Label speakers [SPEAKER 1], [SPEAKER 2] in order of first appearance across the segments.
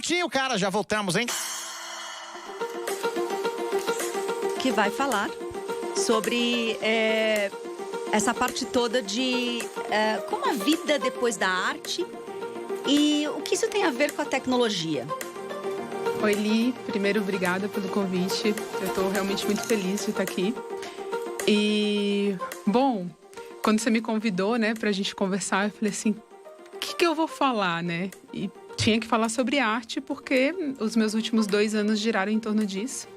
[SPEAKER 1] minutinho, cara, já voltamos, hein?
[SPEAKER 2] Que vai falar sobre essa parte toda de como a vida depois da arte e o que isso tem a ver com a tecnologia.
[SPEAKER 3] Oi, Li. Primeiro, obrigada pelo convite. Eu estou realmente muito feliz de estar aqui. E, bom, quando você me convidou, né, pra gente conversar, eu falei assim, o que eu vou falar, né? E tinha que falar sobre arte, porque os meus últimos 2 anos giraram em torno disso.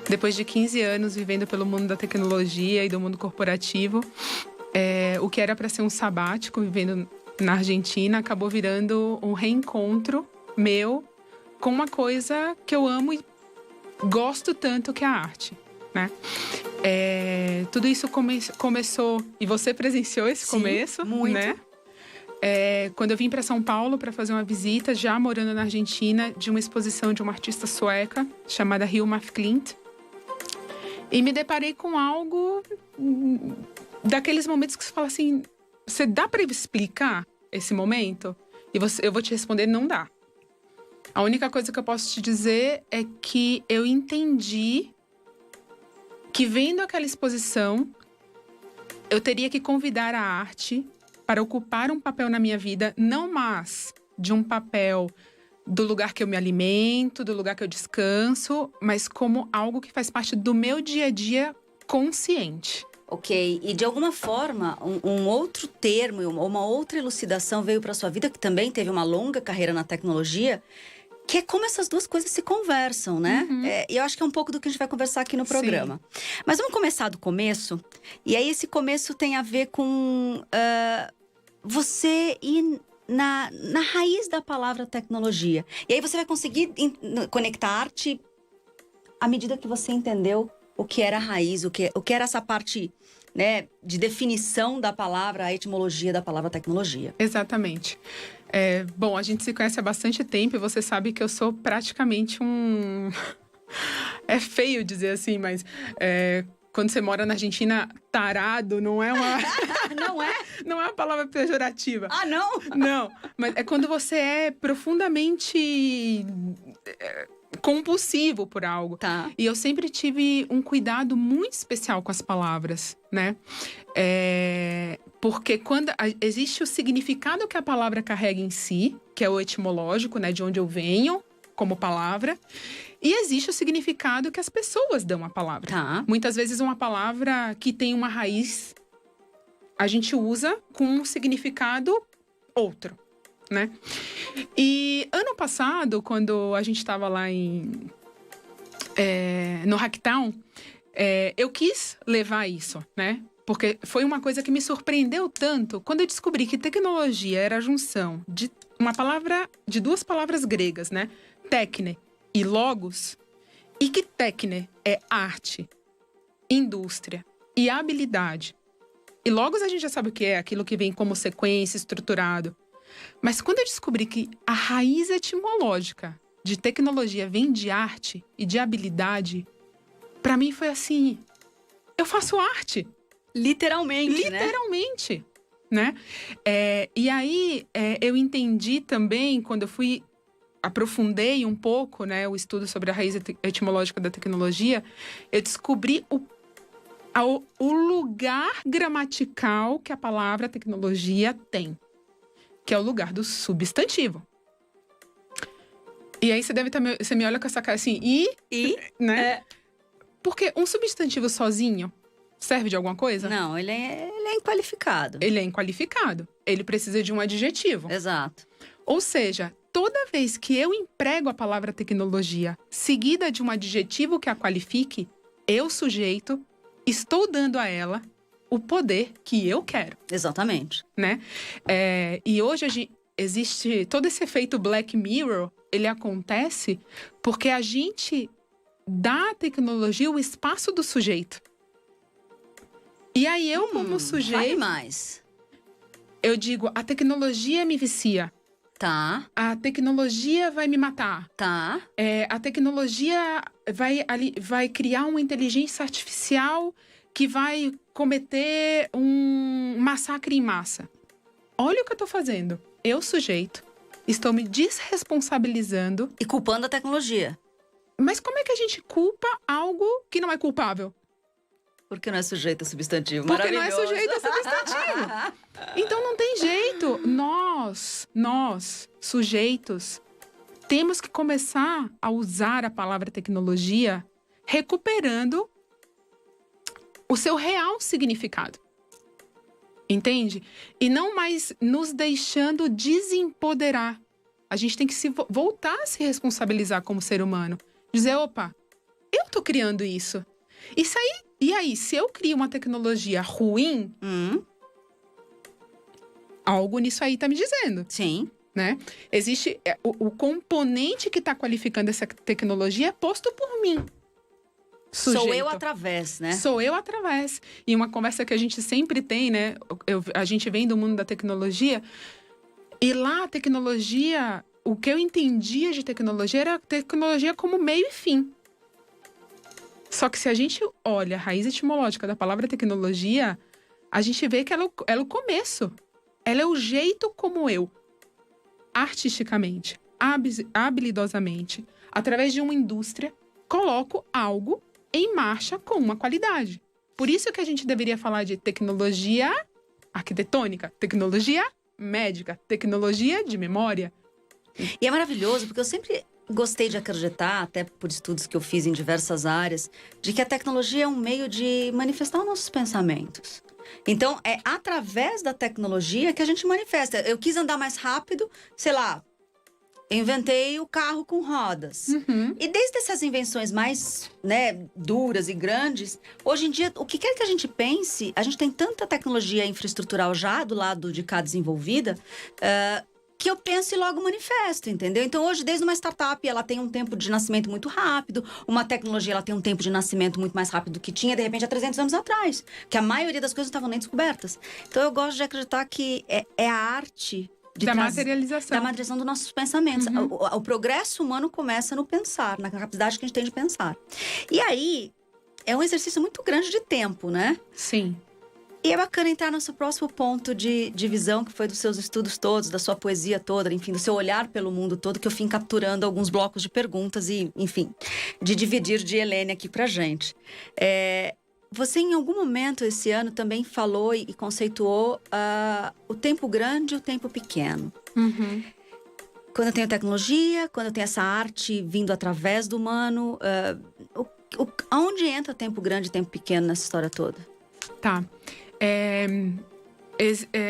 [SPEAKER 3] Depois de 15 anos vivendo pelo mundo da tecnologia e do mundo corporativo, o que era para ser um sabático, vivendo na Argentina, acabou virando um reencontro meu com uma coisa que eu amo e gosto tanto, que é a arte, né? Tudo isso começou, e você presenciou esse começo,
[SPEAKER 2] muito.
[SPEAKER 3] né? Quando eu vim para São Paulo para fazer uma visita, já morando na Argentina, de uma exposição de uma artista sueca chamada Hilma af Klint. E me deparei com algo daqueles momentos que você fala assim, você dá para explicar esse momento? E eu vou te responder, não dá. A única coisa que eu posso te dizer é que eu entendi que, vendo aquela exposição, eu teria que convidar a arte para ocupar um papel na minha vida, não mais de um papel do lugar que eu me alimento, do lugar que eu descanso, mas como algo que faz parte do meu dia a dia consciente.
[SPEAKER 2] Ok, e de alguma forma, um outro termo, uma outra elucidação veio para sua vida, que também teve uma longa carreira na tecnologia, que é como essas duas coisas se conversam, né? E eu acho que é um pouco do que a gente vai conversar aqui no programa. Sim. Mas vamos começar do começo. E aí esse começo tem a ver com você ir na raiz da palavra tecnologia. E aí você vai conseguir conectar a arte à medida que você entendeu o que era a raiz, o que era essa parte, né, de definição da palavra, a etimologia da palavra tecnologia.
[SPEAKER 3] Exatamente. Bom, a gente se conhece há bastante tempo e você sabe que eu sou praticamente um... É feio dizer assim, mas quando você mora na Argentina, tarado não é uma...
[SPEAKER 2] Não é?
[SPEAKER 3] Não é uma palavra pejorativa.
[SPEAKER 2] Ah, não?
[SPEAKER 3] Não, mas é quando você é profundamente compulsivo por algo.
[SPEAKER 2] Tá.
[SPEAKER 3] E eu sempre tive um cuidado muito especial com as palavras, né? Porque quando existe o significado que a palavra carrega em si, que é o etimológico, né, de onde eu venho como palavra, e existe o significado que as pessoas dão à palavra.
[SPEAKER 2] Tá.
[SPEAKER 3] Muitas vezes uma palavra que tem uma raiz, a gente usa com um significado outro, né? E ano passado, quando a gente estava lá no Hacktown, eu quis levar isso, né? Porque foi uma coisa que me surpreendeu tanto quando eu descobri que tecnologia era a junção de de 2 palavras gregas, né? Técne e logos. E que técne é arte, indústria e habilidade. E logos a gente já sabe o que é, aquilo que vem como sequência, estruturado. Mas quando eu descobri que a raiz etimológica de tecnologia vem de arte e de habilidade, para mim foi assim, eu faço arte.
[SPEAKER 2] Literalmente,
[SPEAKER 3] né? E aí, eu entendi também, quando eu aprofundei um pouco, né, o estudo sobre a raiz etimológica da tecnologia, eu descobri o lugar gramatical que a palavra tecnologia tem, que é o lugar do substantivo. E aí você me olha com essa cara assim, né? Porque um substantivo sozinho serve de alguma coisa?
[SPEAKER 2] Não, ele é inqualificado.
[SPEAKER 3] Ele é inqualificado. Ele precisa de um adjetivo.
[SPEAKER 2] Exato.
[SPEAKER 3] Ou seja, toda vez que eu emprego a palavra tecnologia seguida de um adjetivo que a qualifique, eu, sujeito, estou dando a ela o poder que eu quero.
[SPEAKER 2] Exatamente.
[SPEAKER 3] Né? E hoje existe todo esse efeito Black Mirror, ele acontece porque a gente dá à tecnologia o espaço do sujeito. E aí eu, como sujeito...
[SPEAKER 2] Fale mais.
[SPEAKER 3] Eu digo, a tecnologia me vicia.
[SPEAKER 2] Tá.
[SPEAKER 3] A tecnologia vai me matar.
[SPEAKER 2] Tá.
[SPEAKER 3] A tecnologia vai criar uma inteligência artificial que vai cometer um massacre em massa. Olha o que eu tô fazendo. Eu, sujeito, estou me desresponsabilizando.
[SPEAKER 2] E culpando a tecnologia.
[SPEAKER 3] Mas como é que a gente culpa algo que não é culpável?
[SPEAKER 2] Porque não é sujeito a substantivo.
[SPEAKER 3] Porque não é
[SPEAKER 2] Maravilhoso.
[SPEAKER 3] sujeito a substantivo. Então não tem jeito. Nós, sujeitos, temos que começar a usar a palavra tecnologia recuperando o seu real significado. Entende? E não mais nos deixando desempoderar. A gente tem que voltar a se responsabilizar como ser humano. Dizer, opa, eu tô criando isso. E aí, se eu crio uma tecnologia ruim, algo nisso aí tá me dizendo.
[SPEAKER 2] Sim.
[SPEAKER 3] Né? Existe o componente que tá qualificando essa tecnologia é posto por mim. Sujeito.
[SPEAKER 2] Sou eu através, né?
[SPEAKER 3] Sou eu através. E uma conversa que a gente sempre tem, né? A gente vem do mundo da tecnologia. E lá a tecnologia, o que eu entendia de tecnologia era a tecnologia como meio e fim. Só que se a gente olha a raiz etimológica da palavra tecnologia, a gente vê que ela é o começo. Ela é o jeito como eu, artisticamente, habilidosamente, através de uma indústria, coloco algo em marcha com uma qualidade. Por isso que a gente deveria falar de tecnologia arquitetônica, tecnologia médica, tecnologia de memória.
[SPEAKER 2] E é maravilhoso, porque eu sempre gostei de acreditar, até por estudos que eu fiz em diversas áreas, de que a tecnologia é um meio de manifestar os nossos pensamentos. Então, é através da tecnologia que a gente manifesta. Eu quis andar mais rápido, sei lá, inventei o carro com rodas. E desde essas invenções mais, né, duras e grandes, hoje em dia, o que quer que a gente pense, a gente tem tanta tecnologia infraestrutural já do lado de cá desenvolvida, que eu penso e logo manifesto, entendeu? Então, hoje, desde uma startup, ela tem um tempo de nascimento muito rápido, uma tecnologia, ela tem um tempo de nascimento muito mais rápido do que tinha, de repente, há 300 anos atrás, que a maioria das coisas não estavam nem descobertas. Então, eu gosto de acreditar que é a arte
[SPEAKER 3] Da materialização
[SPEAKER 2] dos nossos pensamentos. O progresso humano começa no pensar, na capacidade que a gente tem de pensar. E aí, é um exercício muito grande de tempo, né?
[SPEAKER 3] Sim.
[SPEAKER 2] E é bacana entrar no seu próximo ponto de visão, que foi dos seus estudos todos, da sua poesia toda, enfim, do seu olhar pelo mundo todo, que eu fui capturando alguns blocos de perguntas e, enfim, de dividir de Helene aqui pra gente. Você, em algum momento esse ano, também falou e conceituou o tempo grande e o tempo pequeno. Quando eu tenho tecnologia, quando eu tenho essa arte vindo através do humano, onde entra o tempo grande e o tempo pequeno nessa história toda?
[SPEAKER 3] Tá.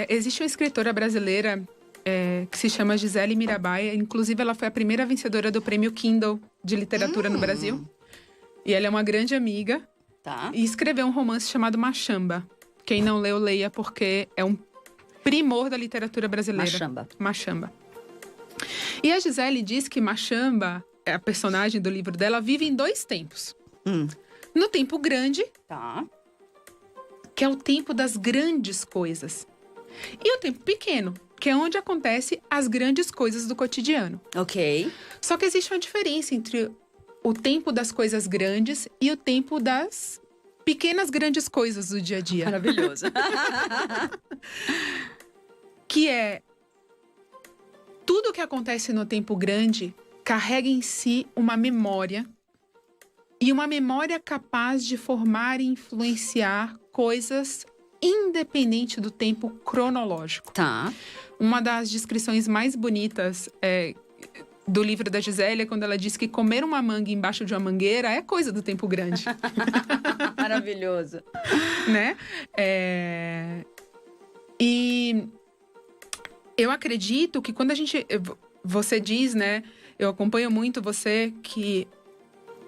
[SPEAKER 3] Existe uma escritora brasileira que se chama Gisele Mirabai. Inclusive, ela foi a primeira vencedora do prêmio Kindle de literatura no Brasil. E ela é uma grande amiga.
[SPEAKER 2] Tá.
[SPEAKER 3] E escreveu um romance chamado Machamba. Quem não leu, leia, porque é um primor da literatura brasileira. Machamba. E a Gisele diz que Machamba, a personagem do livro dela, vive em 2 tempos. No tempo grande,
[SPEAKER 2] Tá.
[SPEAKER 3] que é o tempo das grandes coisas. E o tempo pequeno, que é onde acontecem as grandes coisas do cotidiano.
[SPEAKER 2] Ok.
[SPEAKER 3] Só que existe uma diferença entre o tempo das coisas grandes e o tempo das pequenas grandes coisas do dia a dia.
[SPEAKER 2] Maravilhoso.
[SPEAKER 3] Que é tudo que acontece no tempo grande carrega em si uma memória. E uma memória capaz de formar e influenciar coisas independente do tempo cronológico.
[SPEAKER 2] Tá.
[SPEAKER 3] Uma das descrições mais bonitas do livro da Gisele é quando ela diz que comer uma manga embaixo de uma mangueira é coisa do tempo grande.
[SPEAKER 2] Maravilhoso.
[SPEAKER 3] Né? E eu acredito que quando você diz, né? Eu acompanho muito você que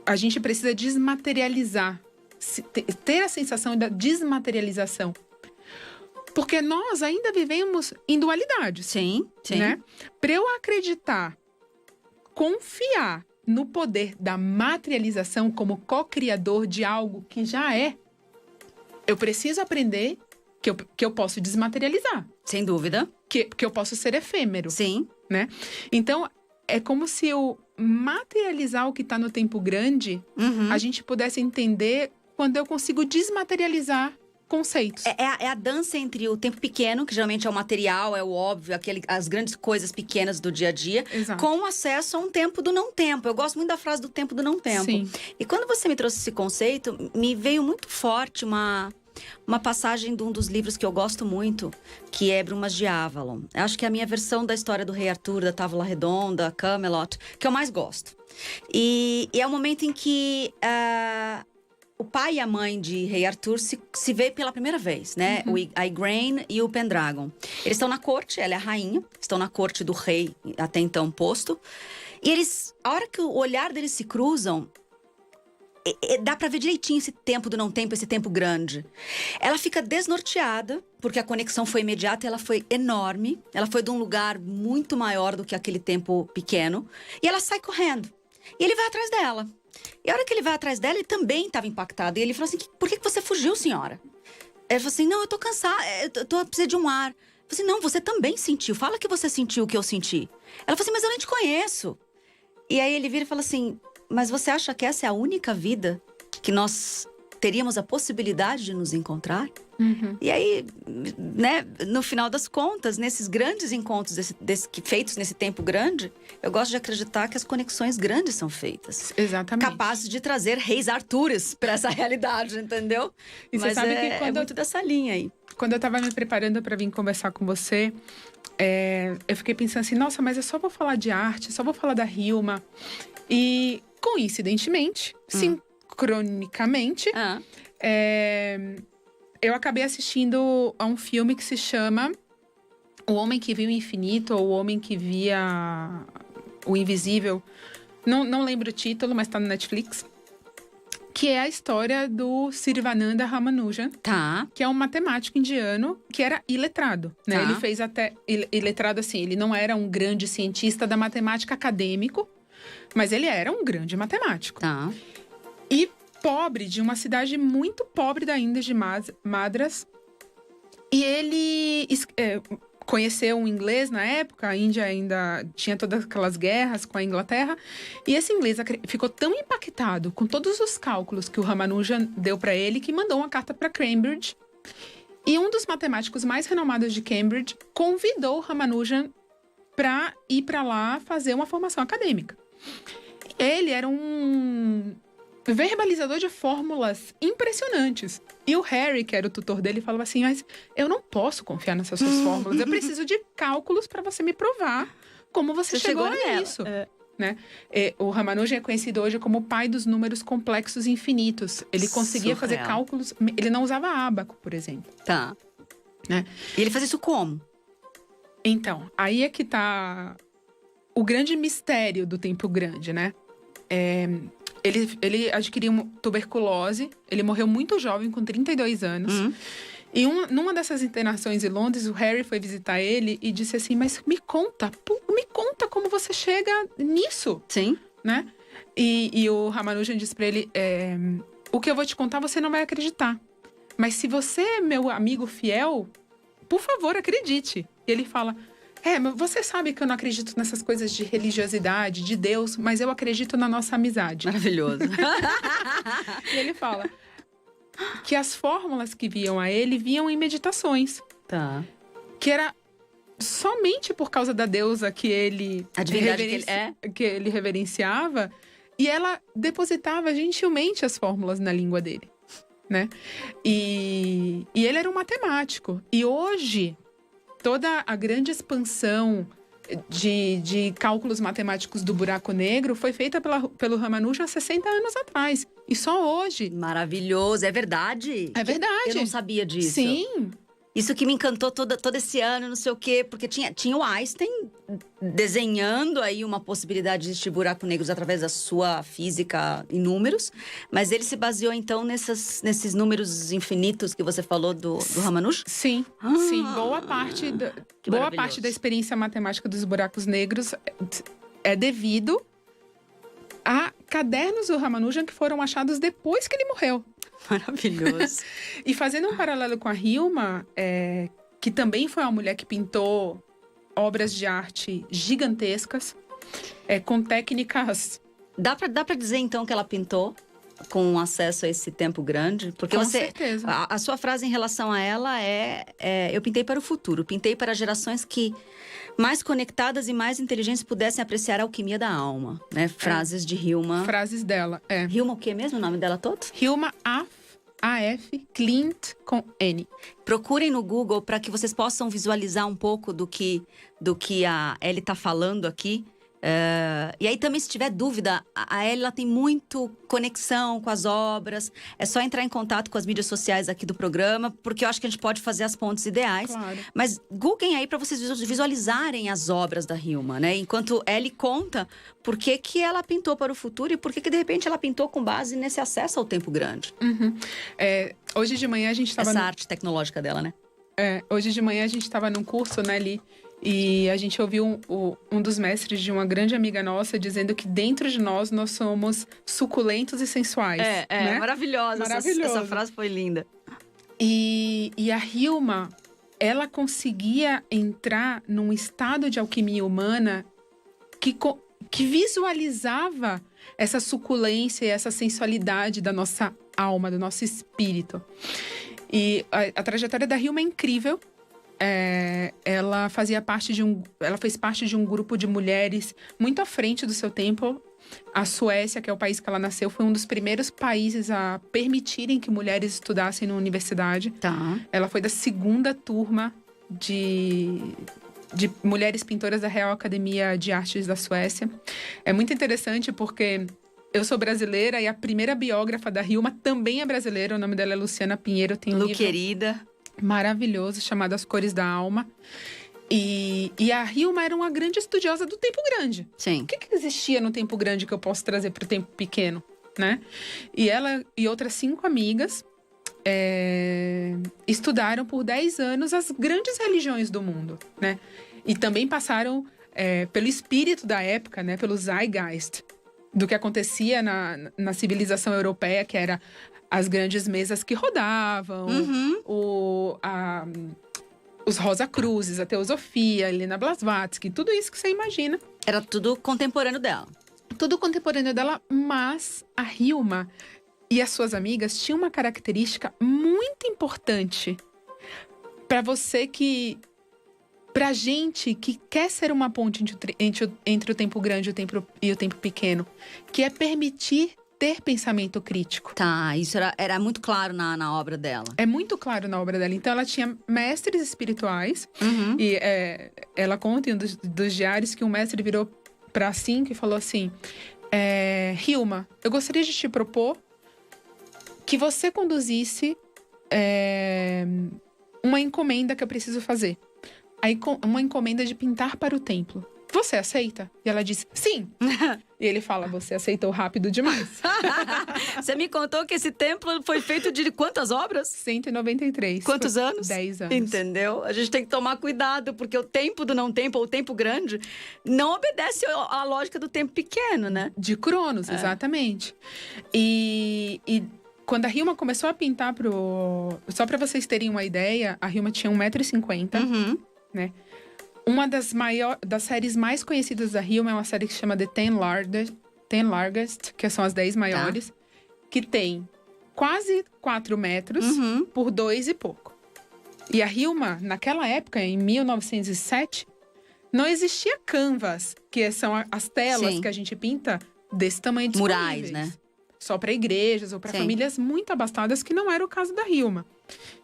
[SPEAKER 3] a gente precisa desmaterializar, ter a sensação da desmaterialização. Porque nós ainda vivemos em dualidade.
[SPEAKER 2] Sim, sim.
[SPEAKER 3] Né? Para eu acreditar, confiar no poder da materialização como co-criador de algo que já é, eu preciso aprender que eu posso desmaterializar.
[SPEAKER 2] Sem dúvida.
[SPEAKER 3] Que eu posso ser efêmero.
[SPEAKER 2] Sim.
[SPEAKER 3] Né? Então, é como se eu materializar o que está no tempo grande, a gente pudesse entender quando eu consigo desmaterializar conceitos.
[SPEAKER 2] É a dança entre o tempo pequeno, que geralmente é o material, é o óbvio, as grandes coisas pequenas do dia a dia,
[SPEAKER 3] Exato.
[SPEAKER 2] com acesso a um tempo do não tempo. Eu gosto muito da frase do tempo do não tempo.
[SPEAKER 3] Sim.
[SPEAKER 2] E quando você me trouxe esse conceito, me veio muito forte uma passagem de um dos livros que eu gosto muito, que é Brumas de Avalon. Eu acho que é a minha versão da história do Rei Arthur, da Távola Redonda, Camelot, que eu mais gosto. E é o momento em que o pai e a mãe de Rei Arthur se vê pela primeira vez, né? A Igraine e o Pendragon. Eles estão na corte, ela é a rainha, estão na corte do rei até então posto. E a hora que o olhar deles se cruzam, dá pra ver direitinho esse tempo do não tempo, esse tempo grande. Ela fica desnorteada, porque a conexão foi imediata, ela foi enorme. Ela foi de um lugar muito maior do que aquele tempo pequeno. E ela sai correndo. E ele vai atrás dela. E a hora que ele vai atrás dela, ele também estava impactado. E ele falou assim, por que você fugiu, senhora? Ela falou assim, não, eu tô cansada, eu preciso de um ar. Eu falei assim, não, você também sentiu. Fala que você sentiu o que eu senti. Ela falou assim, mas eu nem te conheço. E aí ele vira e fala assim, mas você acha que essa é a única vida que nós teríamos a possibilidade de nos encontrar? E aí, né, no final das contas, nesses grandes encontros feitos nesse tempo grande, eu gosto de acreditar que as conexões grandes são feitas.
[SPEAKER 3] Exatamente.
[SPEAKER 2] Capazes de trazer reis Artures para essa realidade, entendeu?
[SPEAKER 3] E
[SPEAKER 2] Mas
[SPEAKER 3] você sabe que
[SPEAKER 2] é muito dessa linha aí.
[SPEAKER 3] Quando eu tava me preparando para vir conversar com você, eu fiquei pensando assim, nossa, mas eu só vou falar de arte, só vou falar da Hilma. E, coincidentemente, sincronicamente, eu acabei assistindo a um filme que se chama O Homem que Viu o Infinito, ou O Homem que Via o Invisível. Não lembro o título, mas tá no Netflix. Que é a história do Sirvananda Ramanujan.
[SPEAKER 2] Tá.
[SPEAKER 3] Que é um matemático indiano que era iletrado, né?
[SPEAKER 2] Tá.
[SPEAKER 3] Ele fez até... Iletrado, assim, ele não era um grande cientista da matemática acadêmico, mas ele era um grande matemático.
[SPEAKER 2] Tá.
[SPEAKER 3] E pobre, de uma cidade muito pobre da Índia de Madras. E ele conheceu um inglês na época, a Índia ainda tinha todas aquelas guerras com a Inglaterra. E esse inglês ficou tão impactado com todos os cálculos que o Ramanujan deu para ele, que mandou uma carta para Cambridge. E um dos matemáticos mais renomados de Cambridge convidou o Ramanujan para ir para lá fazer uma formação acadêmica. Ele era um verbalizador de fórmulas impressionantes. E o Harry, que era o tutor dele, falava assim, mas eu não posso confiar nessas suas fórmulas. Eu preciso de cálculos para você me provar como você chegou a isso. Né? O Ramanujan é conhecido hoje como o pai dos números complexos infinitos. Ele conseguia fazer cálculos... Ele não usava ábaco, por exemplo.
[SPEAKER 2] Tá.
[SPEAKER 3] Né?
[SPEAKER 2] E ele fazia isso como?
[SPEAKER 3] Então, aí é que tá o grande mistério do tempo grande, né? Ele adquiriu tuberculose, ele morreu muito jovem, com 32 anos. E numa dessas internações em Londres, o Harry foi visitar ele e disse assim, mas me conta como você chega nisso.
[SPEAKER 2] Sim.
[SPEAKER 3] Né? E o Ramanujan disse pra ele, o que eu vou te contar você não vai acreditar. Mas se você é meu amigo fiel, por favor, acredite. E ele fala... mas você sabe que eu não acredito nessas coisas de religiosidade, de Deus, mas eu acredito na nossa amizade.
[SPEAKER 2] Maravilhoso.
[SPEAKER 3] E ele fala que as fórmulas que vinham a ele vinham em meditações.
[SPEAKER 2] Tá.
[SPEAKER 3] Que era somente por causa da deusa que ele...
[SPEAKER 2] A divindade
[SPEAKER 3] que ele reverenciava. E ela depositava gentilmente as fórmulas na língua dele, né? E ele era um matemático. E hoje... Toda a grande expansão de cálculos matemáticos do buraco negro foi feita pelo Ramanujan há 60 anos atrás. E só hoje.
[SPEAKER 2] Maravilhoso, é verdade.
[SPEAKER 3] É verdade.
[SPEAKER 2] Eu não sabia disso.
[SPEAKER 3] Sim.
[SPEAKER 2] Isso que me encantou todo esse ano, não sei o quê. Porque tinha o Einstein desenhando aí uma possibilidade de existir buracos negros através da sua física em números. Mas ele se baseou, então, nesses números infinitos que você falou do Ramanujan?
[SPEAKER 3] Sim, sim. Boa parte da experiência matemática dos buracos negros é devido a cadernos do Ramanujan que foram achados depois que ele morreu.
[SPEAKER 2] Maravilhoso.
[SPEAKER 3] E fazendo um paralelo com a Hilma, que também foi uma mulher que pintou obras de arte gigantescas, com técnicas...
[SPEAKER 2] Dá pra dizer, então, que ela pintou com acesso a esse tempo grande? Porque
[SPEAKER 3] Com
[SPEAKER 2] você,
[SPEAKER 3] certeza.
[SPEAKER 2] a sua frase em relação a ela eu pintei para o futuro, pintei para gerações que mais conectadas e mais inteligentes pudessem apreciar a alquimia da alma, né? Frases de Hilma.
[SPEAKER 3] Frases dela,
[SPEAKER 2] Hilma o que mesmo, o nome dela todo?
[SPEAKER 3] Hilma A.F. Klint com N.
[SPEAKER 2] Procurem no Google para que vocês possam visualizar um pouco do que a Ellie está falando aqui. E aí também, se tiver dúvida, a Ellie ela tem muito conexão com as obras. É só entrar em contato com as mídias sociais aqui do programa, porque eu acho que a gente pode fazer as pontes ideais.
[SPEAKER 3] Claro.
[SPEAKER 2] Mas googlem aí para vocês visualizarem as obras da Hilma, né? Enquanto Ellie conta por que ela pintou para o futuro e por que de repente ela pintou com base nesse acesso ao tempo grande.
[SPEAKER 3] Uhum. Hoje de manhã a gente estava...
[SPEAKER 2] Essa arte tecnológica dela, né?
[SPEAKER 3] Hoje de manhã a gente estava num curso, né, Li? E a gente ouviu um dos mestres de uma grande amiga nossa dizendo que dentro de nós somos suculentos e sensuais. Né?
[SPEAKER 2] Maravilhosa. Essa frase foi linda.
[SPEAKER 3] E a Hilma, ela conseguia entrar num estado de alquimia humana que visualizava essa suculência e essa sensualidade da nossa alma, do nosso espírito. E a trajetória da Hilma é incrível. Ela fez parte de um grupo de mulheres muito à frente do seu tempo. A Suécia, que é o país que ela nasceu, foi um dos primeiros países a permitirem que mulheres estudassem na universidade.
[SPEAKER 2] Tá.
[SPEAKER 3] Ela foi da segunda turma de mulheres pintoras da Real Academia de Artes da Suécia. É muito interessante porque eu sou brasileira e a primeira biógrafa da Hilma também é brasileira. O nome dela é Luciana Pinheiro. Tem um livro
[SPEAKER 2] querida.
[SPEAKER 3] Maravilhoso, chamado As Cores da Alma. E a Hilma era uma grande estudiosa do tempo grande.
[SPEAKER 2] Sim.
[SPEAKER 3] O que existia no tempo grande que eu posso trazer para o tempo pequeno, né? E ela e outras 5 amigas estudaram por 10 anos as grandes religiões do mundo, né? E também passaram pelo espírito da época, né? Pelo zeitgeist do que acontecia na civilização europeia, que era as grandes mesas que rodavam, os Rosa Cruzes, a Teosofia, Helena Blavatsky, tudo isso que você imagina.
[SPEAKER 2] Era tudo contemporâneo dela.
[SPEAKER 3] Tudo contemporâneo dela, mas a Hilma e as suas amigas tinham uma característica muito importante pra gente que quer ser uma ponte entre o tempo grande e o tempo pequeno, que é permitir ter pensamento crítico.
[SPEAKER 2] Tá, isso era muito claro na obra dela.
[SPEAKER 3] É muito claro na obra dela. Então, ela tinha mestres espirituais. E ela conta em um dos diários que um mestre virou pra Cinco e falou assim: Hilma, eu gostaria de te propor que você conduzisse uma encomenda que eu preciso fazer. Uma encomenda de pintar para o templo. Você aceita? E ela disse, sim. E ele fala, você aceitou rápido demais.
[SPEAKER 2] Você me contou que esse templo foi feito de quantas obras?
[SPEAKER 3] 193.
[SPEAKER 2] Quantos anos?
[SPEAKER 3] 10 anos.
[SPEAKER 2] Entendeu? A gente tem que tomar cuidado, porque o tempo do não tempo, ou o tempo grande, não obedece à lógica do tempo pequeno, né?
[SPEAKER 3] De Cronos, exatamente. E quando a Hilma começou a pintar Só para vocês terem uma ideia, a Hilma tinha 1,50 m, né? Uma das séries mais conhecidas da Hilma é uma série que se chama The 10 Largest, que são as 10 maiores, que tem quase 4 metros por 2 e pouco. E a Hilma, naquela época, em 1907, não existia canvas, que são as telas que a gente pinta desse tamanho disponíveis.
[SPEAKER 2] Murais, né?
[SPEAKER 3] Só para igrejas ou para famílias muito abastadas, que não era o caso da Hilma.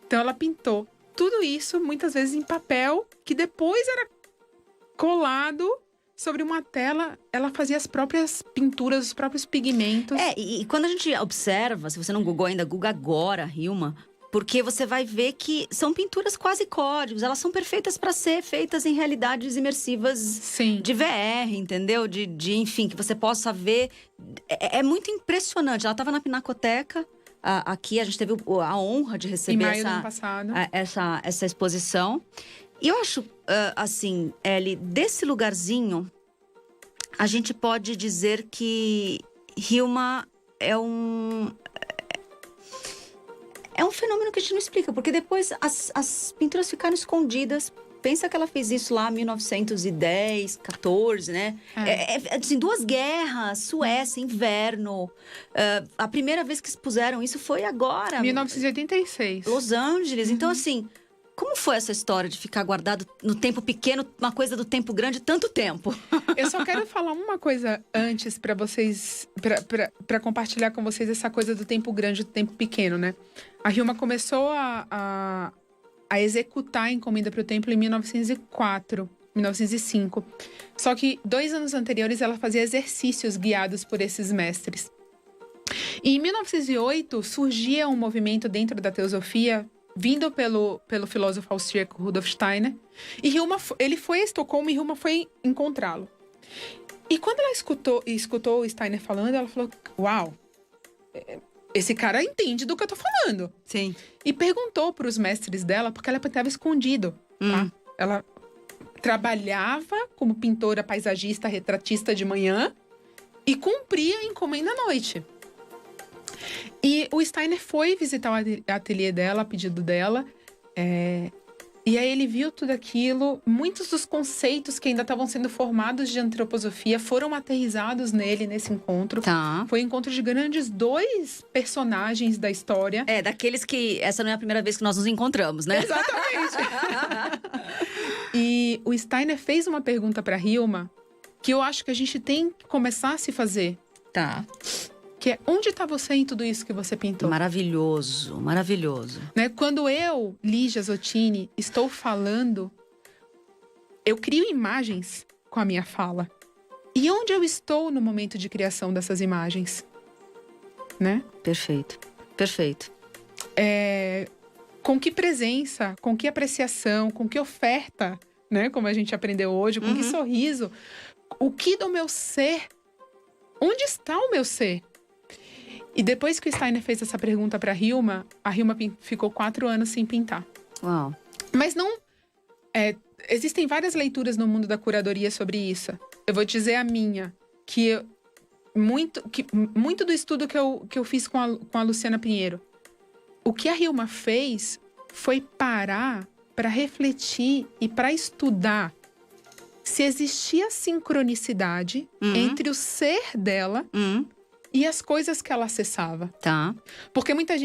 [SPEAKER 3] Então, ela pintou tudo isso, muitas vezes, em papel, que depois era colado sobre uma tela. Ela fazia as próprias pinturas, os próprios pigmentos.
[SPEAKER 2] E quando a gente observa, se você não googou ainda, google agora, Hilma, porque você vai ver que são pinturas quase códigos. Elas são perfeitas para ser feitas em realidades imersivas de VR, entendeu? Enfim, que você possa ver. É muito impressionante. Ela estava na Pinacoteca. Aqui a gente teve a honra de receber essa exposição. E eu acho, assim, Ellie, desse lugarzinho, a gente pode dizer que Hilma é um fenômeno que a gente não explica. Porque depois as pinturas ficaram escondidas pensa que ela fez isso lá em 1910, 14, né? Assim, 2 guerras, Suécia, inverno. A primeira vez que expuseram isso foi agora.
[SPEAKER 3] 1986.
[SPEAKER 2] Los Angeles. Então, assim, como foi essa história de ficar guardado no tempo pequeno, uma coisa do tempo grande, tanto tempo?
[SPEAKER 3] Eu só quero falar uma coisa antes para vocês, para compartilhar com vocês essa coisa do tempo grande, do tempo pequeno, né? A Hilma começou a executar a encomenda para o templo em 1905. Só que 2 anos anteriores ela fazia exercícios guiados por esses mestres. E em 1908 surgia um movimento dentro da teosofia vindo pelo filósofo austríaco Rudolf Steiner. E ele foi a Estocolmo e Hilma foi encontrá-lo. E quando ela escutou o Steiner falando, ela falou: uau, esse cara entende do que eu tô falando.
[SPEAKER 2] Sim.
[SPEAKER 3] E perguntou para os mestres dela, porque ela estava escondido, tá? Ela trabalhava como pintora, paisagista, retratista de manhã e cumpria a encomenda à noite. E o Steiner foi visitar o ateliê dela, a pedido dela. E aí ele viu tudo aquilo. Muitos dos conceitos que ainda estavam sendo formados de antroposofia foram aterrizados nesse encontro.
[SPEAKER 2] Tá.
[SPEAKER 3] Foi um encontro de grandes 2 personagens da história.
[SPEAKER 2] Daqueles que essa não é a primeira vez que nós nos encontramos, né?
[SPEAKER 3] Exatamente. E o Steiner fez uma pergunta para Hilma que eu acho que a gente tem que começar a se fazer.
[SPEAKER 2] Tá.
[SPEAKER 3] Que é: onde está você em tudo isso que você pintou?
[SPEAKER 2] Maravilhoso, maravilhoso.
[SPEAKER 3] Né? Quando eu, Lígia Zottini, estou falando, eu crio imagens com a minha fala. E onde eu estou no momento de criação dessas imagens? Né?
[SPEAKER 2] Perfeito, perfeito.
[SPEAKER 3] Com que presença, com que apreciação, com que oferta, né? Como a gente aprendeu hoje, com que sorriso. O que do meu ser? Onde está o meu ser? E depois que o Steiner fez essa pergunta para a Hilma ficou 4 anos sem pintar.
[SPEAKER 2] Uau.
[SPEAKER 3] Mas não... existem várias leituras no mundo da curadoria sobre isso. Eu vou dizer a minha, que muito do estudo que eu fiz com a Luciana Pinheiro. O que a Hilma fez foi parar para refletir e para estudar se existia sincronicidade entre o ser dela e as coisas que ela acessava.
[SPEAKER 2] Tá.
[SPEAKER 3] Porque muitas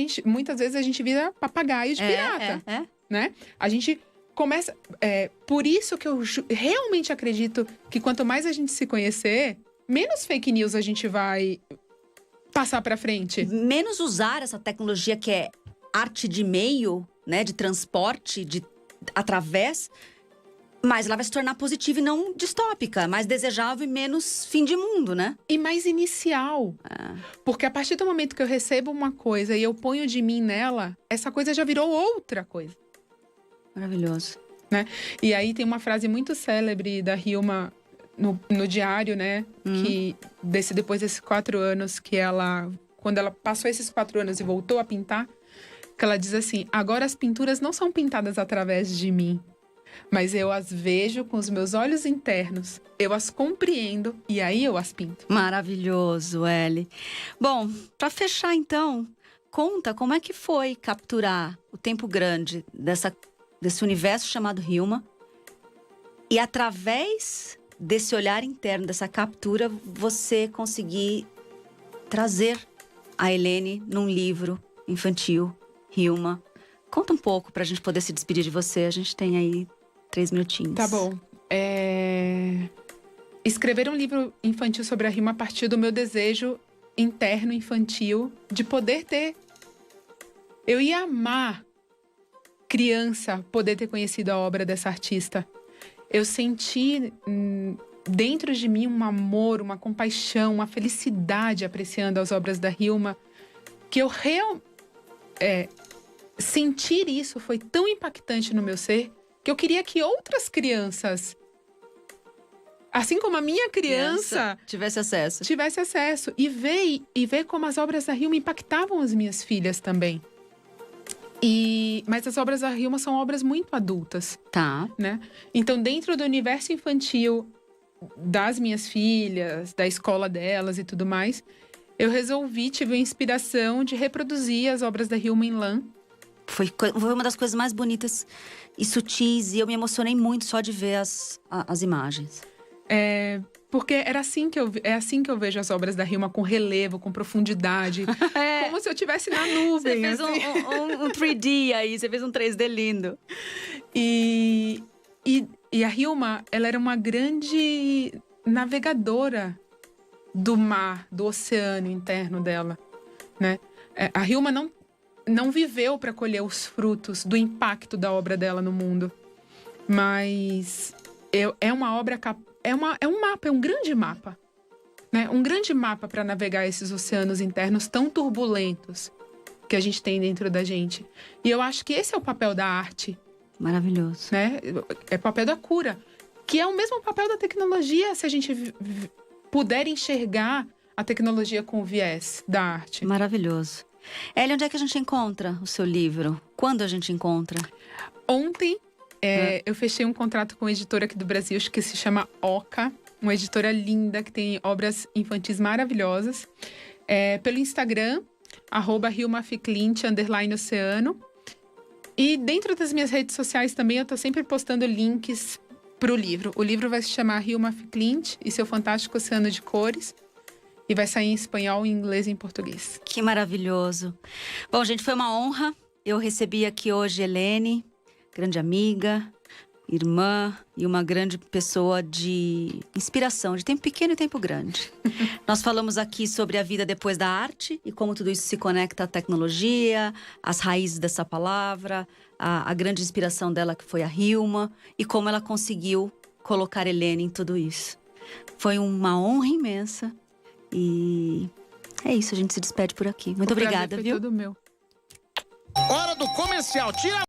[SPEAKER 3] vezes a gente vira papagaio de pirata, né? A gente começa... por isso que eu realmente acredito que quanto mais a gente se conhecer, menos fake news a gente vai passar pra frente.
[SPEAKER 2] Menos usar essa tecnologia que é arte de meio, né? De transporte, através... Mas ela vai se tornar positiva e não distópica. Mais desejável e menos fim de mundo, né?
[SPEAKER 3] E mais inicial. Porque a partir do momento que eu recebo uma coisa e eu ponho de mim nela, essa coisa já virou outra coisa.
[SPEAKER 2] Maravilhoso.
[SPEAKER 3] Né? E aí tem uma frase muito célebre da Hilma no diário, né? Que depois desses 4 anos que ela... Quando ela passou esses 4 anos e voltou a pintar, que ela diz assim: agora as pinturas não são pintadas através de mim, mas eu as vejo com os meus olhos internos, eu as compreendo e aí eu as pinto.
[SPEAKER 2] Maravilhoso, Elly. Bom, para fechar então, conta como é que foi capturar o tempo grande desse universo chamado Hilma e através desse olhar interno, dessa captura, você conseguir trazer a Helene num livro infantil, Hilma. Conta um pouco pra gente poder se despedir de você. A gente tem aí 3 minutinhos.
[SPEAKER 3] Tá bom. Escrever um livro infantil sobre a Hilma a partir do meu desejo interno infantil de poder ter... Eu ia amar, criança, poder ter conhecido a obra dessa artista. Eu senti dentro de mim um amor, uma compaixão, uma felicidade apreciando as obras da Hilma, que eu sentir isso foi tão impactante no meu ser que eu queria que outras crianças, assim como a minha criança
[SPEAKER 2] tivesse acesso.
[SPEAKER 3] E ver como as obras da Hilma impactavam as minhas filhas também. Mas as obras da Hilma são obras muito adultas.
[SPEAKER 2] Tá.
[SPEAKER 3] Né? Então, dentro do universo infantil das minhas filhas, da escola delas e tudo mais, eu tive a inspiração de reproduzir as obras da Hilma em lã
[SPEAKER 2] Foi uma das coisas mais bonitas e sutis. E eu me emocionei muito só de ver as imagens.
[SPEAKER 3] Porque é assim que eu vejo as obras da Hilma, com relevo, com profundidade. Como se eu estivesse na nuvem.
[SPEAKER 2] Você fez um 3D aí, você fez um 3D lindo.
[SPEAKER 3] E a Hilma, ela era uma grande navegadora do mar, do oceano interno dela, né? A Hilma não viveu para colher os frutos do impacto da obra dela no mundo. Mas é uma obra é um mapa, é um grande mapa, né? Um grande mapa para navegar esses oceanos internos tão turbulentos que a gente tem dentro da gente. E eu acho que esse é o papel da arte.
[SPEAKER 2] Maravilhoso.
[SPEAKER 3] Né? É o papel da cura, que é o mesmo papel da tecnologia, se a gente puder enxergar a tecnologia com o viés da arte.
[SPEAKER 2] Maravilhoso. Ellie, onde é que a gente encontra o seu livro? Quando a gente encontra?
[SPEAKER 3] Ontem, eu fechei um contrato com uma editora aqui do Brasil, que se chama Oca, uma editora linda, que tem obras infantis maravilhosas. Pelo Instagram, @HilmaFclint _oceano. E dentro das minhas redes sociais também, eu tô sempre postando links pro livro. O livro vai se chamar Hilma F. Klint e seu fantástico oceano de cores. E vai sair em espanhol, em inglês e em português.
[SPEAKER 2] Que maravilhoso. Bom, gente, foi uma honra. Eu recebi aqui hoje Helene, grande amiga, irmã e uma grande pessoa de inspiração, de tempo pequeno e tempo grande. Nós falamos aqui sobre a vida depois da arte e como tudo isso se conecta à tecnologia, às raízes dessa palavra, a grande inspiração dela que foi a Hilma e como ela conseguiu colocar Helene em tudo isso. Foi uma honra imensa. E é isso, a gente se despede por aqui. Muito obrigada, viu?
[SPEAKER 3] Foi todo meu.
[SPEAKER 1] Hora do comercial. Tira